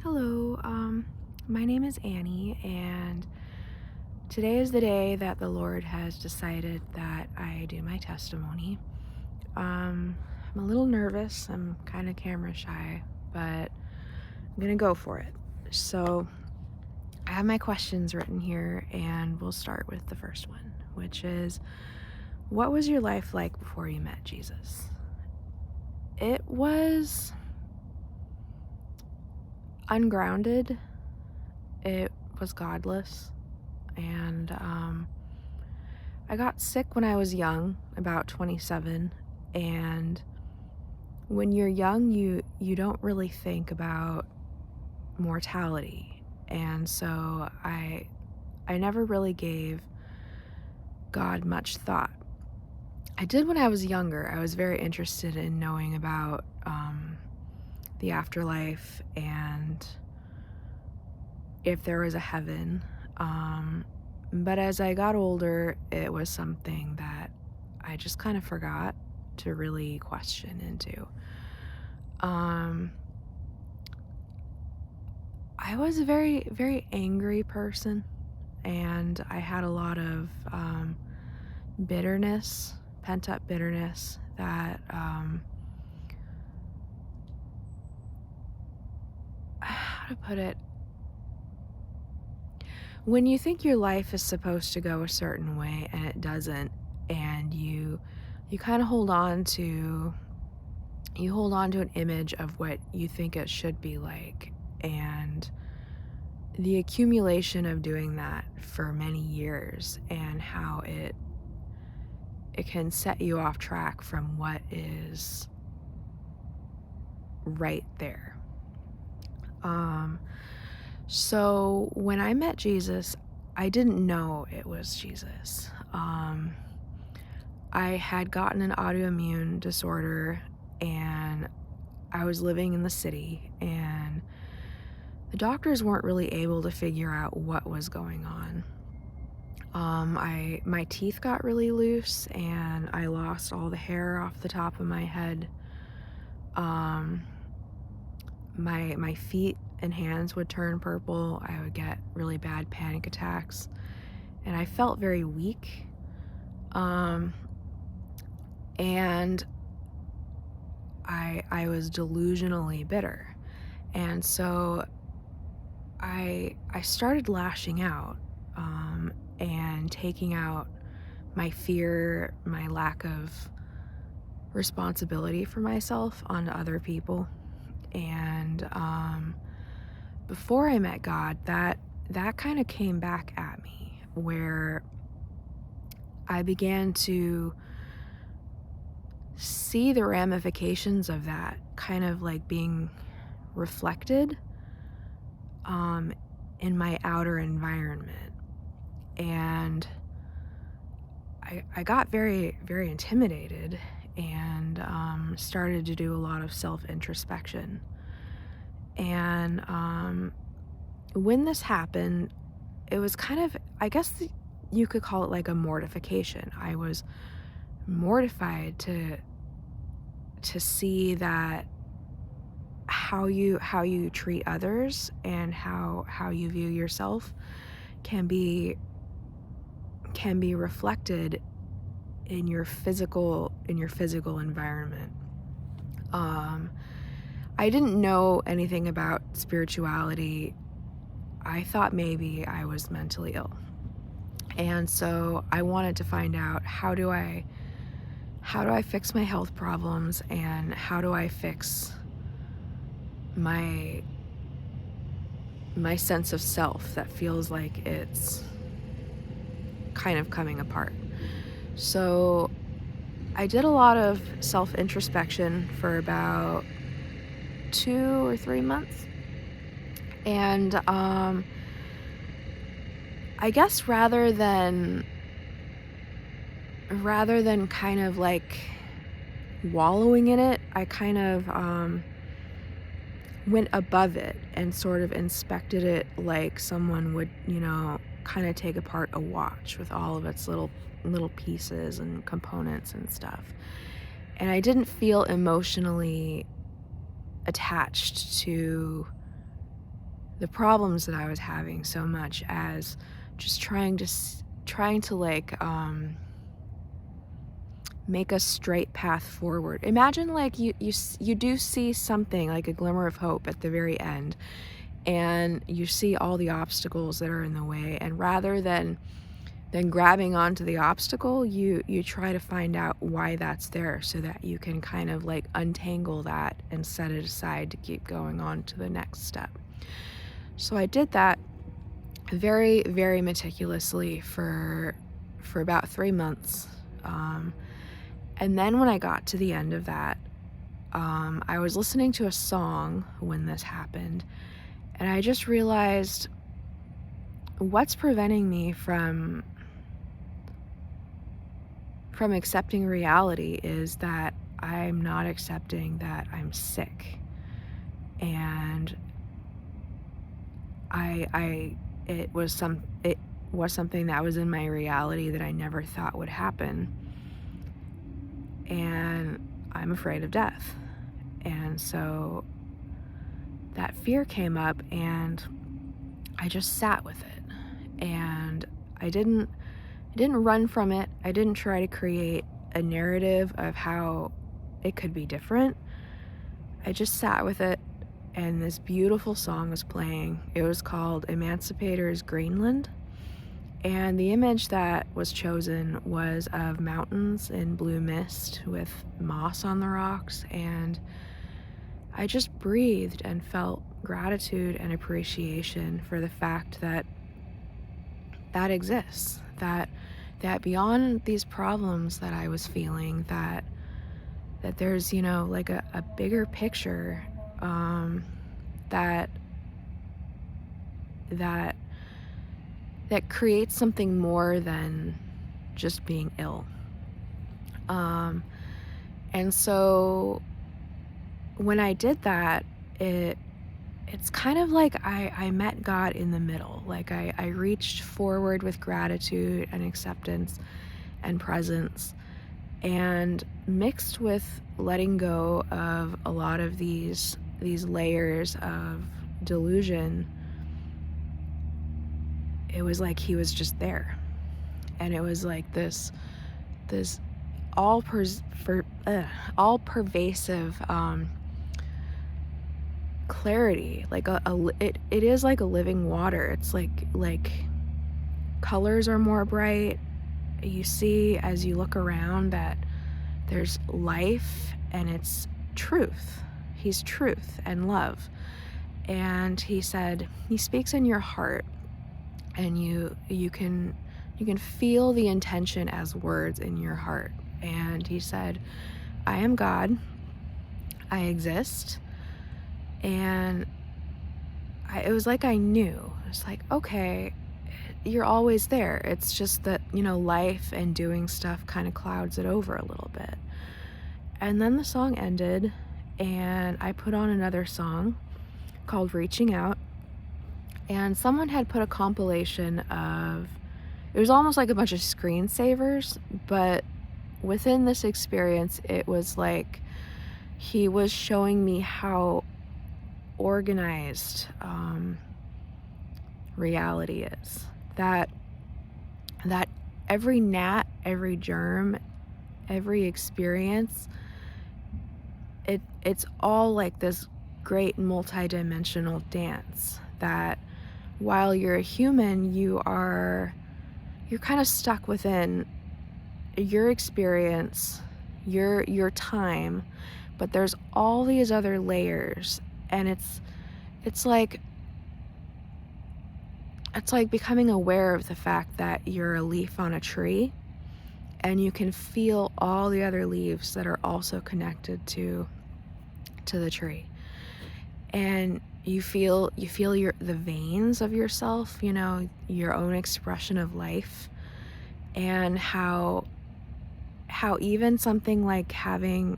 Hello, my name is Annie, and today is the day that the Lord has decided that I do my testimony. I'm a little nervous, I'm kind of camera shy, but I'm gonna go for it. So, I have my questions written here, and we'll start with the first one, which is, what was your life like before you met Jesus? It was ungrounded, it was godless. And I got sick when I was young, about 27. And when you're young, you don't really think about mortality. And so I never really gave God much thought. I did when I was younger. I was very interested in knowing about the afterlife and if there was a heaven. But as I got older, it was something that I just kind of forgot to really question into. I was a very, very angry person, and I had a lot of bitterness, pent-up bitterness that, how to put it, when you think your life is supposed to go a certain way and it doesn't, and you kind of hold on to an image of what you think it should be like, and the accumulation of doing that for many years and how it can set you off track from what is right there. So when I met Jesus, I didn't know it was Jesus. I had gotten an autoimmune disorder, and I was living in the city, and the doctors weren't really able to figure out what was going on. My teeth got really loose, and I lost all the hair off the top of my head. My feet and hands would turn purple. I would get really bad panic attacks, and I felt very weak. And I was delusionally bitter. And so I started lashing out, and taking out my fear, my lack of responsibility for myself onto other people. And before I met God, that kind of came back at me, where I began to see the ramifications of that kind of like being reflected in my outer environment. And I got very, very intimidated, and started to do a lot of self-introspection. And when this happened, it was kind of, I guess you could call it like a mortification. I was mortified to see that how you treat others and how you view yourself can be reflected in your physical environment. I didn't know anything about spirituality. I thought maybe I was mentally ill. And so I wanted to find out, how do I fix my health problems, and how do I fix my sense of self that feels like it's kind of coming apart. So I did a lot of self-introspection for about 2 or 3 months. And I guess rather than kind of like wallowing in it, I kind of went above it and sort of inspected it like someone would, kind of take apart a watch with all of its little pieces and components and stuff. And I didn't feel emotionally attached to the problems that I was having so much as just trying to like make a straight path forward. Imagine like you do see something like a glimmer of hope at the very end, and you see all the obstacles that are in the way, and rather than grabbing onto the obstacle, you try to find out why that's there so that you can kind of like untangle that and set it aside to keep going on to the next step. So I did that very, very meticulously for about 3 months. And then when I got to the end of that, I was listening to a song when this happened, and I just realized what's preventing me from accepting reality is that I'm not accepting that I'm sick. And it was something that was in my reality that I never thought would happen. And I'm afraid of death. And so that fear came up, and I just sat with it. And I didn't run from it. I didn't try to create a narrative of how it could be different. I just sat with it, and this beautiful song was playing. It was called Emancipator's Greenland. And the image that was chosen was of mountains in blue mist with moss on the rocks. And I just breathed and felt gratitude and appreciation for the fact that that exists, that beyond these problems that I was feeling, that there's, like a bigger picture, that creates something more than just being ill. And so when I did that, it's kind of like I met God in the middle. Like I reached forward with gratitude and acceptance and presence, and mixed with letting go of a lot of these layers of delusion. It was like he was just there, and it was like this all pervasive clarity. Like it is like a living water. It's like colors are more bright. You see as you look around that there's life, and it's truth. He's truth and love. And he said he speaks in your heart, and you can feel the intention as words in your heart. And he said, I am God, I exist. And it was like I knew. It's like, okay, you're always there. It's just that, life and doing stuff kind of clouds it over a little bit. And then the song ended, and I put on another song called Reaching Out. And someone had put a compilation of, it was almost like a bunch of screensavers, but within this experience, it was like he was showing me how organized reality is. That every gnat, every germ, every experience, it's all like this great multi-dimensional dance. That while you're a human, you're kind of stuck within your experience, your time, but there's all these other layers, and it's like becoming aware of the fact that you're a leaf on a tree, and you can feel all the other leaves that are also connected to the tree. And you feel the veins of yourself, your own expression of life, and how even something like having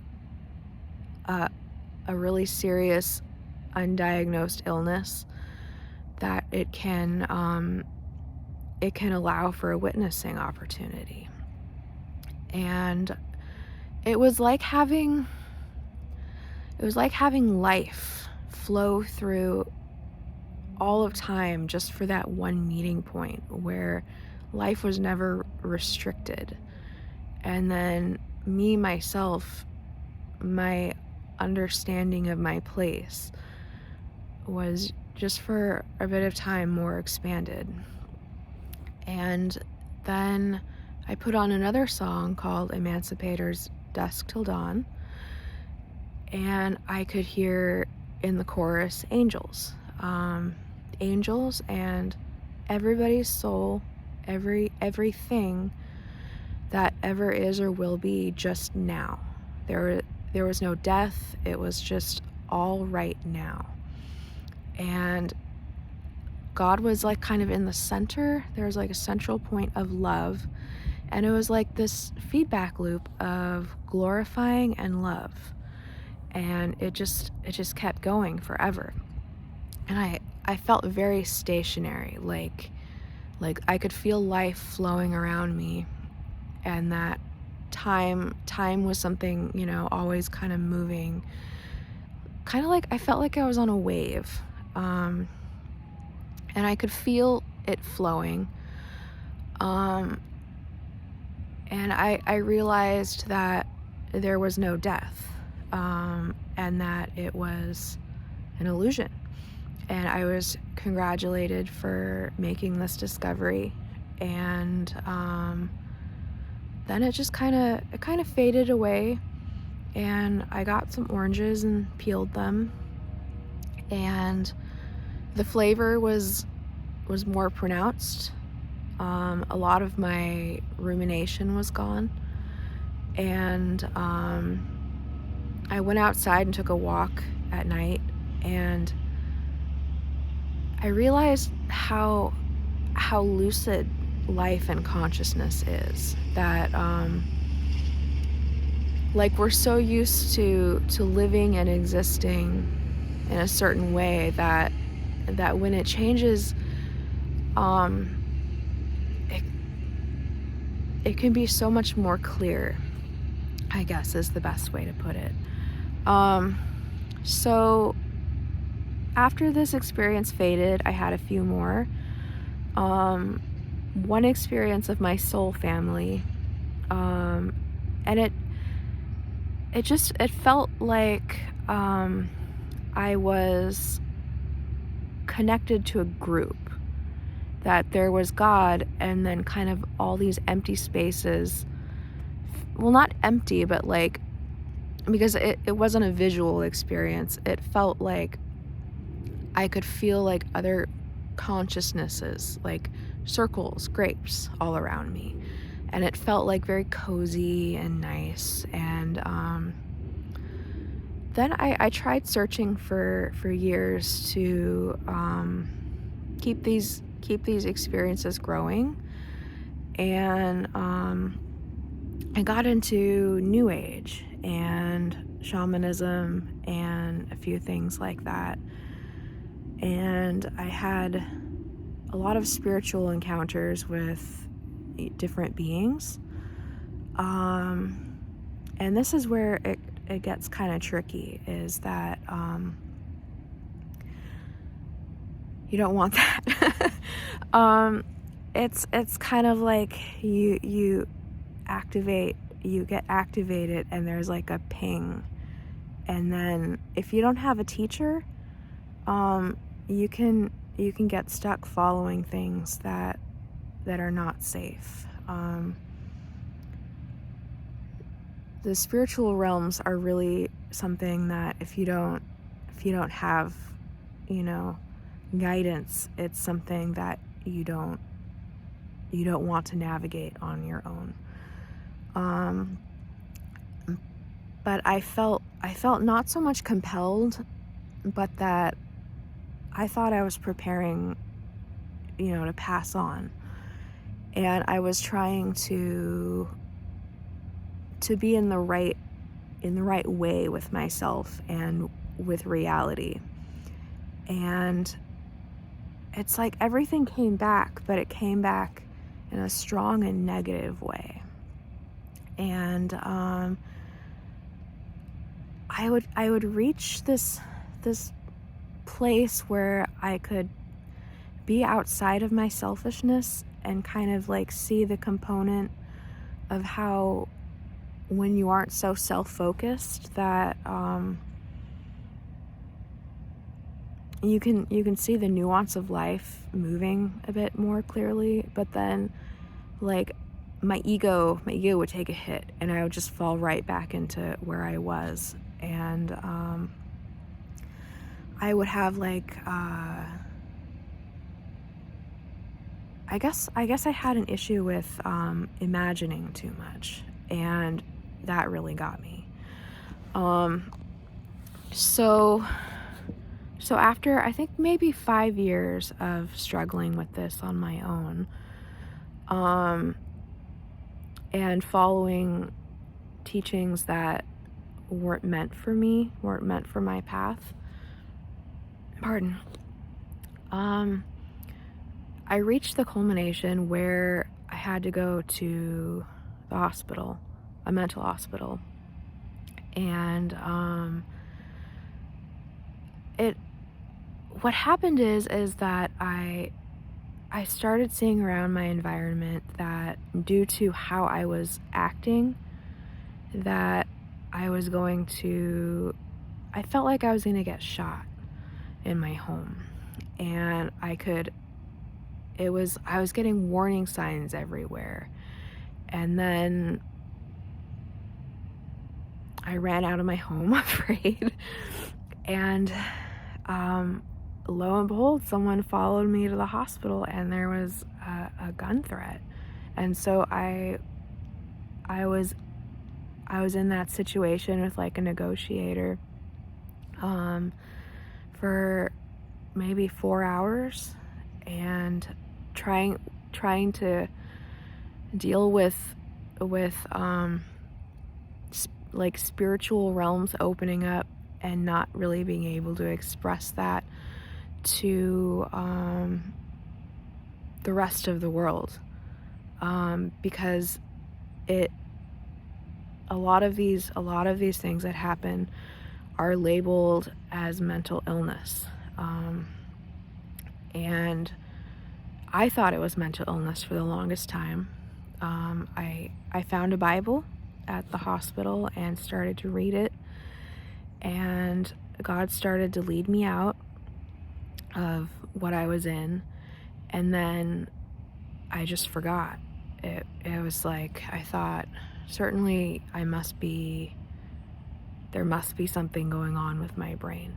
a really serious undiagnosed illness, that it can allow for a witnessing opportunity. And it was like having life flow through all of time just for that one meeting point where life was never restricted. And then me, myself, my understanding of my place was just for a bit of time more expanded. And then I put on another song called Emancipator's Dusk Till Dawn, and I could hear in the chorus angels. Angels and everybody's soul, everything that ever is or will be just now. There was no death, it was just all right now. And God was like kind of in the center. There was like a central point of love, and it was like this feedback loop of glorifying and love. And it just kept going forever. And I felt very stationary, like I could feel life flowing around me, and that time was something, always kind of moving, kind of like I felt like I was on a wave, and I could feel it flowing, and I realized that there was no death, and that it was an illusion. And I was congratulated for making this discovery. And then it just kind of faded away. And I got some oranges and peeled them. And the flavor was more pronounced. A lot of my rumination was gone. And I went outside and took a walk at night, and I realized how lucid life and consciousness is. That like we're so used to living and existing in a certain way that when it changes, it can be so much more clear, I guess is the best way to put it. So after this experience faded, I had a few more. One experience of my soul family, and it felt like I was connected to a group, that there was God, and then kind of all these empty spaces. Well, not empty, but like, because it wasn't a visual experience. It felt like I could feel like other consciousnesses, like circles, grapes all around me. And it felt like very cozy and nice. And then I tried searching for years to keep these experiences growing. And I got into New Age and shamanism and a few things like that. And I had a lot of spiritual encounters with different beings. And this is where it gets kind of tricky, is that you don't want that. It's kind of like you get activated, and there's like a ping. And then if you don't have a teacher, you can get stuck following things that are not safe. The spiritual realms are really something that if you don't have, guidance, it's something that you don't want to navigate on your own. But I felt not so much compelled, but that I thought I was preparing, to pass on. And I was trying to be in the right way with myself and with reality. And it's like everything came back, but it came back in a strong and negative way. And I would reach this place where I could be outside of my selfishness and kind of like see the component of how when you aren't so self-focused that you can see the nuance of life moving a bit more clearly. But then like my ego would take a hit and I would just fall right back into where I was. And I would have like I guess I had an issue with imagining too much, and that really got me. So after I think maybe 5 years of struggling with this on my own, and following teachings that weren't meant for me, weren't meant for my path. Pardon. I reached the culmination where I had to go to the hospital, a mental hospital. And what happened is that I started seeing around my environment that due to how I was acting, that I felt like I was going to get shot in my home. And I was getting warning signs everywhere. And then I ran out of my home afraid. And lo and behold, someone followed me to the hospital and there was a gun threat. And so I was in that situation with like a negotiator for maybe 4 hours, and trying to deal with like spiritual realms opening up and not really being able to express that to the rest of the world, because a lot of these things that happen are labeled as mental illness, and I thought it was mental illness for the longest time. I found a Bible at the hospital and started to read it, and God started to lead me out of what I was in, and then I just forgot. It was like I thought, certainly there must be something going on with my brain.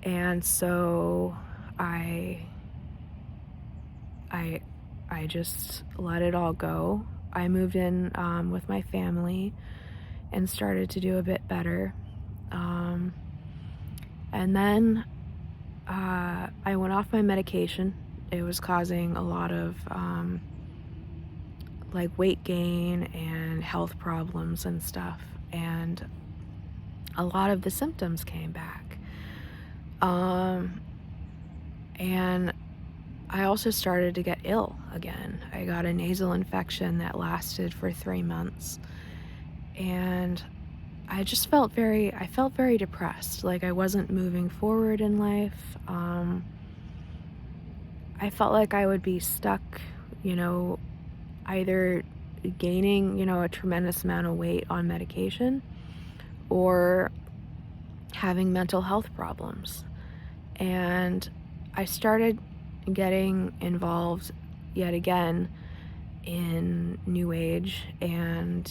And so I just let it all go. I moved in with my family and started to do a bit better. And then I went off my medication. It was causing a lot of like weight gain and health problems and stuff. And a lot of the symptoms came back. And I also started to get ill again. I got a nasal infection that lasted for 3 months. And I just felt very depressed. Like I wasn't moving forward in life. I felt like I would be stuck, either gaining, a tremendous amount of weight on medication or having mental health problems. And I started getting involved yet again in New Age and,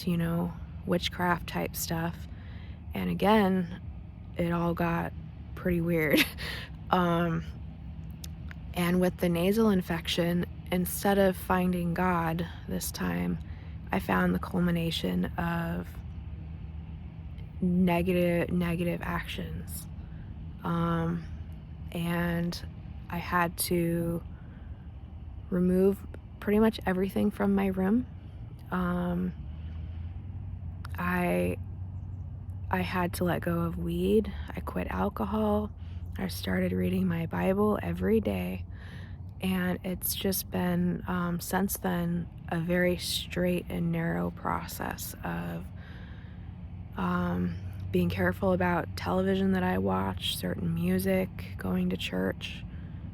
witchcraft type stuff. And again, it all got pretty weird. And with the nasal infection, instead of finding God this time, I found the culmination of negative actions. And I had to remove pretty much everything from my room. I had to let go of weed. I quit alcohol. I started reading my Bible every day. And it's just been, since then, a very straight and narrow process of being careful about television that I watch, certain music, going to church.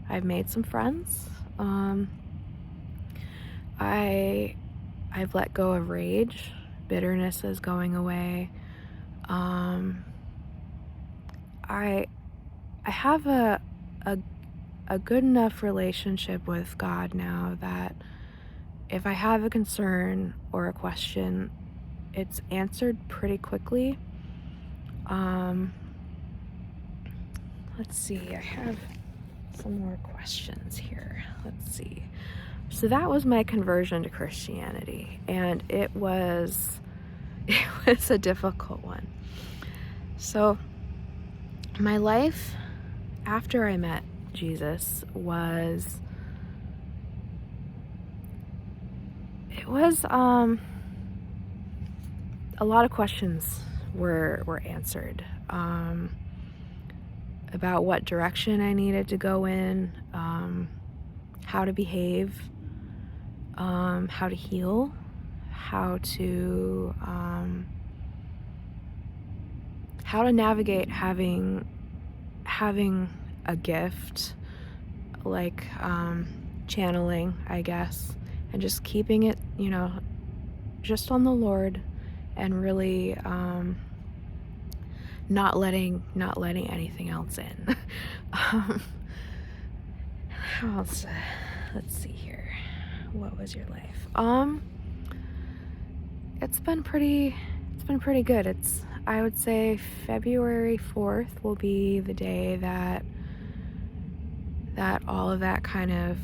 I've made some friends. I've let go of rage. Bitterness is going away. I have a good enough relationship with God now that if I have a concern or a question, it's answered pretty quickly. Let's see, I have some more questions here. Let's see. So that was my conversion to Christianity, and it was a difficult one. So my life after I met Jesus was a lot of questions were answered about what direction I needed to go in, how to behave, how to heal, how to navigate having a gift like channeling, I guess, and just keeping it, just on the Lord, and really not letting anything else in. How else? Let's see here. What was your life? It's been pretty good. I would say February 4th will be the day that all of that kind of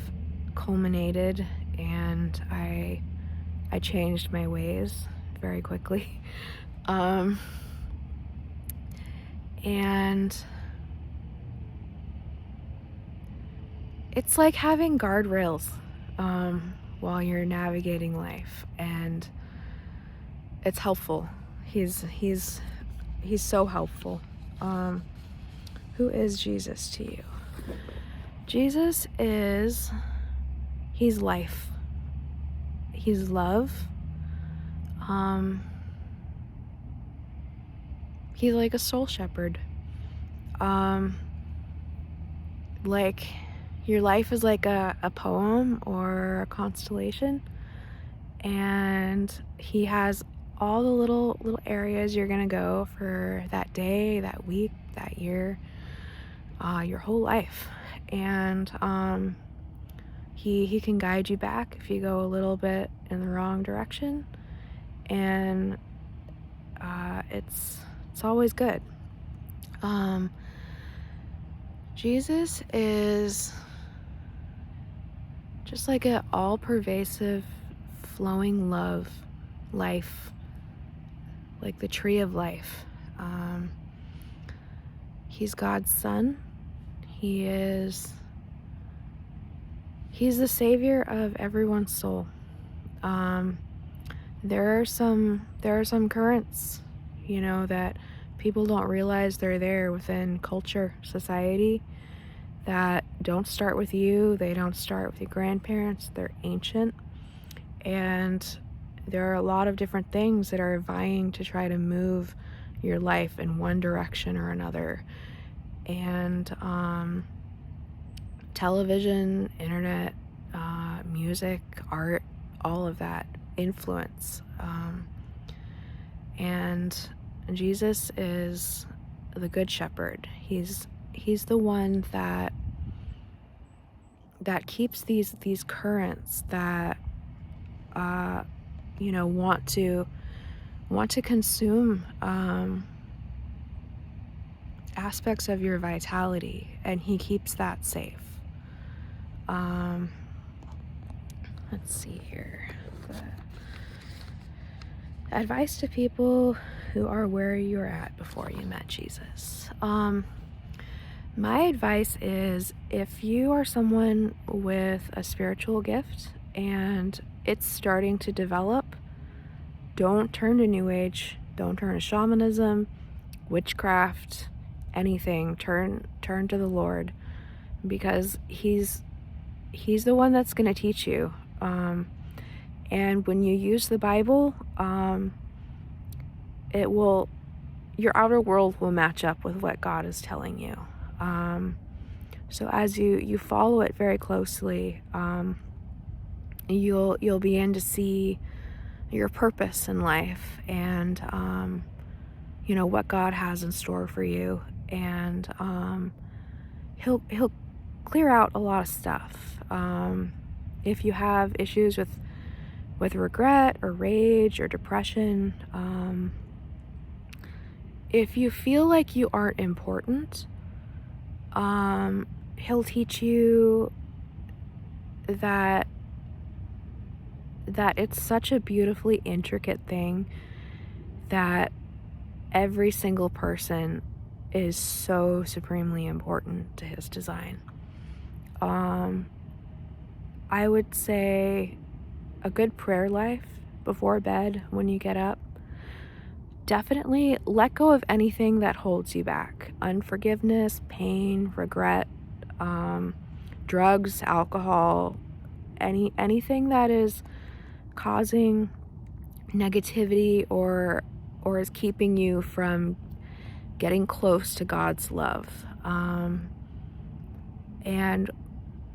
culminated, and I changed my ways very quickly. And it's like having guardrails while you're navigating life, and it's helpful. He's so helpful. Who is Jesus to you? Jesus he's life. He's love. He's like a soul shepherd. Like your life is like a poem or a constellation, and he has all the little areas you're gonna go for that day, that week, that year, your whole life. And he can guide you back if you go a little bit in the wrong direction, and it's always good. Jesus is just like an all-pervasive, flowing love, life, like the tree of life. He's God's son. He's the savior of everyone's soul. There are some currents, that people don't realize they're there within culture, society, that don't start with you. They don't start with your grandparents. They're ancient, and there are a lot of different things that are vying to try to move your life in one direction or another. And television, internet, music, art, all of that influence. And Jesus is the good shepherd. He's the one that keeps these currents that want to consume aspects of your vitality, and he keeps that safe. Let's see here. The advice to people who are where you're at before you met Jesus. My advice is, if you are someone with a spiritual gift and it's starting to develop, don't turn to New Age, don't turn to shamanism, witchcraft, anything. Turn to the Lord, because he's the one that's going to teach you. And when you use the Bible, your outer world will match up with what God is telling you. So as you follow it very closely, you'll begin to see your purpose in life, and what God has in store for you, and he'll clear out a lot of stuff. If you have issues with regret or rage or depression, if you feel like you aren't important, he'll teach you that it's such a beautifully intricate thing, that every single person is so supremely important to his design. I would say a good prayer life before bed when you get up. Definitely let go of anything that holds you back. Unforgiveness, pain, regret, drugs, alcohol, anything that is causing negativity or is keeping you from getting close to God's love. And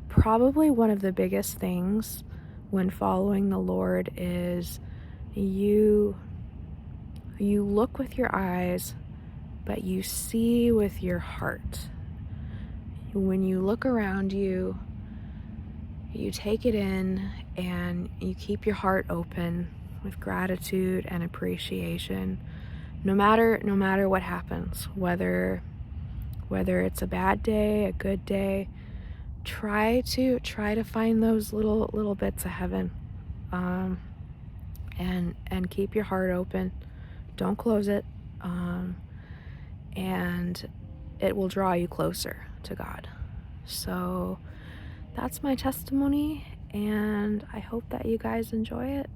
probably one of the biggest things when following the Lord is you look with your eyes, but you see with your heart. When you look around you, you take it in and you keep your heart open with gratitude and appreciation, no matter what happens, whether it's a bad day, a good day. Try to find those little bits of heaven, and keep your heart open. Don't close it, and it will draw you closer to God. So that's my testimony, and I hope that you guys enjoy it.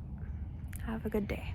Have a good day.